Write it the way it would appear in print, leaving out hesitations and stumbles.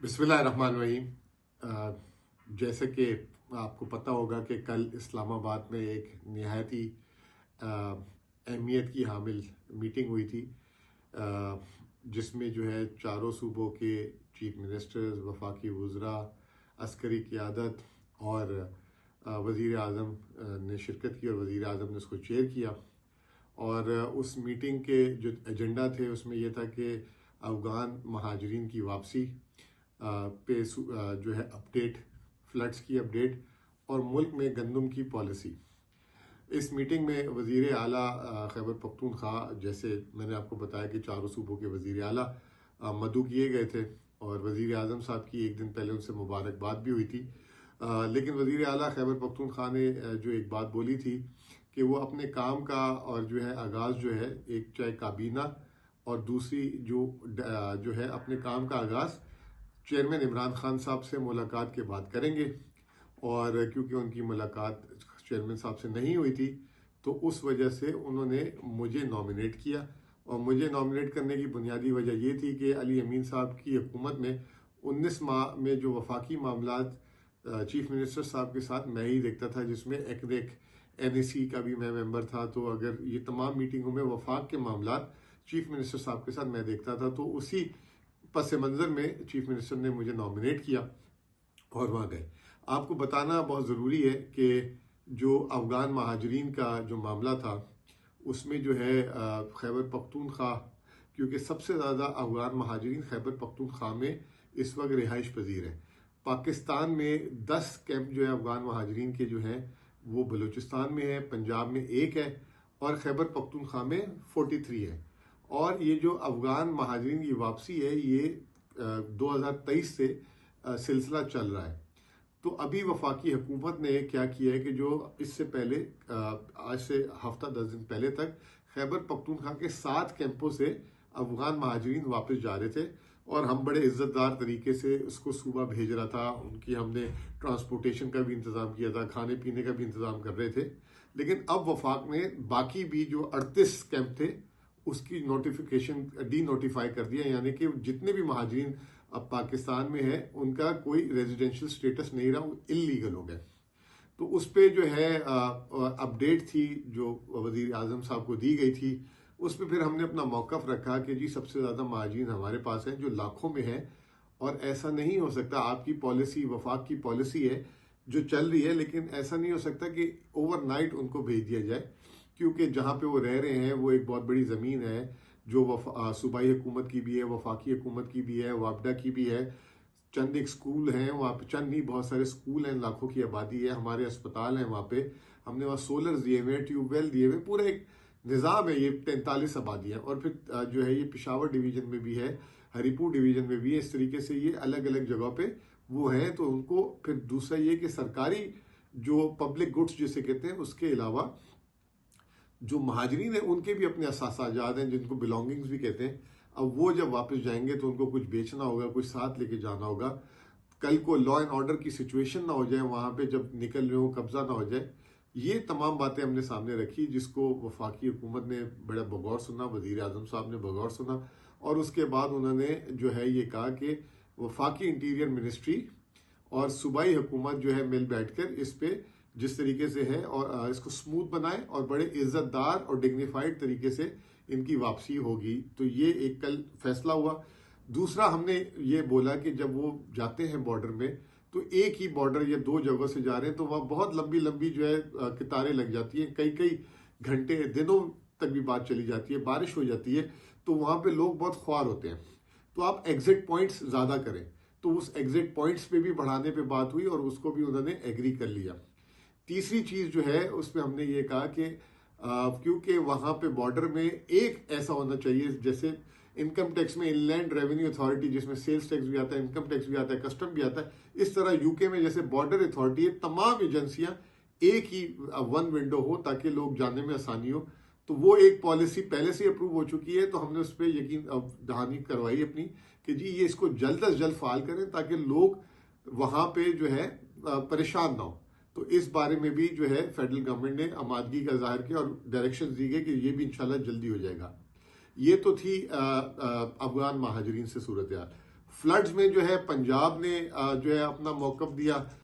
बिस्मिल्लाहिर्रहमानिर्रहीम। जैसे कि आपको पता होगा कि कल इस्लामाबाद में एक निहायत ही अहमियत की हामिल मीटिंग हुई थी, जिसमें जो है चारों सूबों के चीफ मिनिस्टर्स, वफाकी वज़रा, अस्करी क़ियादत और वज़ीर आज़म ने शिरकत की और वज़ीर आज़म ने उसको चेयर किया। और उस मीटिंग के जो एजेंडा थे उसमें यह था कि अफ़गान महाजरीन की वापसी पे जो है अपडेट, फ्लड्स की अपडेट और मुल्क में गंदम की पॉलिसी। इस मीटिंग में वज़ीर आला खैबर पख्तूनख्वा, जैसे मैंने आपको बताया कि चारों सूबों के वज़ीर आला मदऊ किए गए थे और वज़ीर आज़म साहब की एक दिन पहले उनसे मुबारकबाद भी हुई थी। लेकिन वज़ीर आला खैबर पख्तूनख्वा ने जो एक बात बोली थी कि वो अपने काम का और जो है आगाज़ जो है, एक चाहे काबीना और दूसरी जो है अपने काम का आगाज़ चेयरमैन इमरान खान साहब से मुलाकात के बाद करेंगे। और क्योंकि उनकी मुलाकात चेयरमैन साहब से नहीं हुई थी तो उस वजह से उन्होंने मुझे नॉमिनेट किया। और मुझे नॉमिनेट करने की बुनियादी वजह ये थी कि अली अमीन साहब की हुकूमत में 19 माह में जो वफाकी मामलात चीफ मिनिस्टर साहब के साथ मैं ही देखता था, जिसमें एक NAC का भी मैं मेंबर था। तो अगर ये तमाम मीटिंगों में वफाक के मामलात चीफ मिनिस्टर साहब के साथ मैं देखता था, तो उसी पस मंज़र में चीफ मिनिस्टर ने मुझे नॉमिनेट किया और वहाँ गए। आपको बताना बहुत ज़रूरी है कि जो अफ़गान महाजरीन का जो मामला था उसमें जो है खैबर पख्तूनख्वा, क्योंकि सबसे ज़्यादा अफ़गान महाजरीन खैबर पख्तूनख्वा में इस वक्त रिहाइश पजीर है। पाकिस्तान में 10 कैंप जो है अफ़गान महाजरीन के जो हैं वो बलूचिस्तान में है, पंजाब में 1 है और खैबर पख्तूनख्वा में 43 है। और ये जो अफ़गान महाजरीन की वापसी है ये 2023 से सिलसिला चल रहा है। तो अभी वफाकी हुकूमत ने क्या किया है कि जो इससे पहले आज से हफ्ता 10 दिन पहले तक खैबर पख्तूनख्वा के 7 कैंपों से अफ़गान महाजरीन वापस जा रहे थे और हम बड़े इज्जतदार तरीके से उसको सूबा भेज रहा था। उनकी हमने ट्रांसपोर्टेशन का भी इंतज़ाम किया था, खाने पीने का भी इंतज़ाम कर रहे थे। लेकिन अब वफाक ने बाकी भी जो 38 कैंप थे उसकी नोटिफिकेशन डी नोटिफाई कर दिया, यानी कि जितने भी महाजरीन अब पाकिस्तान में है उनका कोई रेजिडेंशियल स्टेटस नहीं रहा, वो इलीगल हो गए। तो उस पर जो है अपडेट थी जो वज़ीर आज़म साहब को दी गई थी, उस पर फिर हमने अपना मौक़िफ़ रखा कि जी सबसे ज़्यादा महाजरीन हमारे पास हैं जो लाखों में है और ऐसा नहीं हो सकता। आपकी पॉलिसी वफाक की पॉलिसी है जो चल रही है, लेकिन ऐसा नहीं हो सकता कि ओवरनाइट उनको भेज दिया जाए, क्योंकि जहाँ पे वो रह रहे हैं वो एक बहुत बड़ी ज़मीन है जो सूबाई हुकूमत की भी है, वफाकी हुकूमत की भी है, वापडा की भी है। चंद एक स्कूल हैं वहाँ पे, चंद नहीं बहुत सारे स्कूल हैं, लाखों की आबादी है, हमारे अस्पताल हैं वहाँ पे, हमने वहाँ सोलर दिए हुए हैं, ट्यूबवेल दिए हुए, पूरा एक निज़ाम है। ये 43 आबादी है और फिर जो है ये पिशावर डिवीज़न में भी है, हरीपुर डिवीज़न में भी है। इस तरीके से ये अलग अलग जगह पे वो हैं। तो उनको फिर दूसरा ये कि सरकारी जो पब्लिक गुड्स जिसे कहते हैं उसके अलावा जो महाजरीन है उनके भी अपने असासाजात हैं जिनको बिलोंगिंग्स भी कहते हैं। अब वो जब वापस जाएंगे तो उनको कुछ बेचना होगा, कुछ साथ लेके जाना होगा। कल को लॉ एंड ऑर्डर की सिचुएशन ना हो जाए वहां पे, जब निकल रहे हो कब्जा ना हो जाए। ये तमाम बातें हमने सामने रखी, जिसको वफाकी हुकूमत ने बड़ा बगौर सुना, वजीर आजम साहब ने बगौर सुना और उसके बाद उन्होंने जो है ये कहा कि वफाकी इंटीरियर मिनिस्ट्री और सूबाई हुकूमत जो है मिल बैठकर इस पे जिस तरीके से है और इसको स्मूथ बनाए और बड़े इज्जतदार और डिग्निफाइड तरीके से इनकी वापसी होगी। तो ये एक कल फैसला हुआ। दूसरा हमने ये बोला कि जब वो जाते हैं बॉर्डर में तो एक ही बॉर्डर या 2 जगहों से जा रहे हैं तो वहाँ बहुत लंबी लंबी जो है कतारें लग जाती हैं, कई कई घंटे दिनों तक भी बात चली जाती है, बारिश हो जाती है तो वहाँ पे लोग बहुत ख्वार होते हैं। तो आप एग्जिट पॉइंट्स ज़्यादा करें। तो उस एग्जिट पॉइंट्स पे भी बढ़ाने पे बात हुई और उसको भी उन्होंने एग्री कर लिया। तीसरी चीज जो है उसमें हमने ये कहा कि क्योंकि वहां पे बॉर्डर में एक ऐसा होना चाहिए, जैसे इनकम टैक्स में इनलैंड रेवेन्यू अथॉरिटी जिसमें सेल्स टैक्स भी आता है, इनकम टैक्स भी आता है, कस्टम भी आता है, इस तरह यूके में जैसे बॉर्डर अथॉरिटी है, तमाम एजेंसियां एक ही वन विंडो हो ताकि लोग जाने में आसानी हो। तो वो एक पॉलिसी पहले से अप्रूव हो चुकी है, तो हमने उस पर यकीन दहानी करवाई अपनी कि जी ये इसको जल्द अज जल्द फाल करें ताकि लोग वहां पे जो है परेशान ना हो। तो इस बारे में भी जो है फेडरल गवर्नमेंट ने आमादगी का जाहिर किया और डायरेक्शन दी गई कि ये भी इंशाल्लाह जल्दी हो जाएगा। ये तो थी अफगान महाजरीन से सूरत हाल। फ्लड्स में जो है पंजाब ने जो है अपना मौकफ दिया,